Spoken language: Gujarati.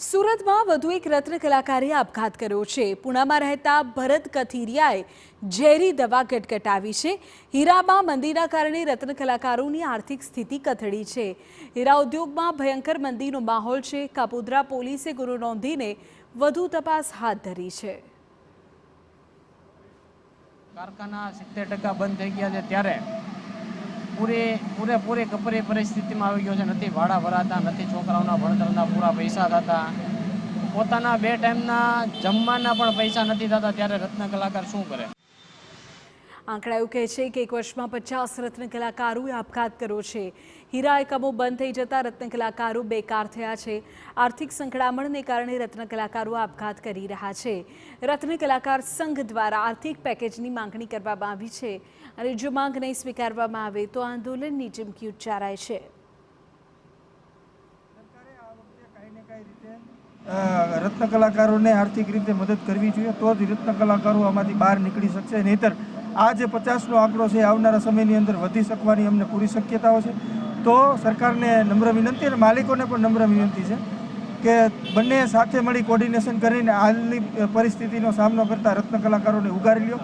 સુરતમાં વધુ એક રત્ન કલાકારે આપઘાત કર્યો છે। પુણામાં રહેતા ભરત કથિરિયાએ ઝેરી દવા ગટગટાવી છે। હીરામાં મંદીના કારણે રત્ન કલાકારોની આર્થિક સ્થિતિ કથળી છે। હીરા ઉદ્યોગમાં ભયંકર મંદીનો માહોલ છે। કાપોદ્રા પોલીસે ગુનો નોંધીને વધુ તપાસ હાથ ધરી છે। કારખાના 70% બંધ થઈ ગયા છે ત્યારે પૂરેપૂરી કપરી પરિસ્થિતિમાં આવી ગયો છે। નથી ભાડા ભરાતા, નથી છોકરાઓના ભણતરના પૂરા પૈસા થતા, પોતાના 2 ટાઈમના જમવાના પણ પૈસા નથી થતા, ત્યારે રત્ન કલાકાર શું કરે? આંકડા એવું કહે છે કે એક વર્ષમાં 50 રત્ન કલાકારોએ આપઘાત કર્યો છે। હીરા એકમો બંધ થઈ જતા રત્ન કલાકારો બેકાર થયા છે। આર્થિક સંકળામણને કારણે રત્ન કલાકારો આપઘાત કરી રહ્યા છે। રત્ન કલાકાર સંઘ દ્વારા આર્થિક પેકેજની માંગણી કરવામાં આવી છે અને જો માંગ નહીં સ્વીકારવામાં આવે તો આંદોલનની ચીમકી ઉચ્ચારાય છે। રત્ન કલાકારોને આર્થિક રીતે મદદ કરવી જોઈએ, તો જ રત્ન કલાકારો આમાંથી બહાર નીકળી શકશે। નહીંતર આ જે 50નો આંકડો છે આવનારા સમયની અંદર વધી શકવાની અમને પૂરી શક્યતાઓ છે। તો સરકારને નમ્ર વિનંતી અને માલિકોને પણ નમ્ર વિનંતી છે કે બંને સાથે મળી કોર્ડિનેશન કરીને હાલની પરિસ્થિતિનો સામનો કરતા રત્ન કલાકારોને ઉગારી લ્યો।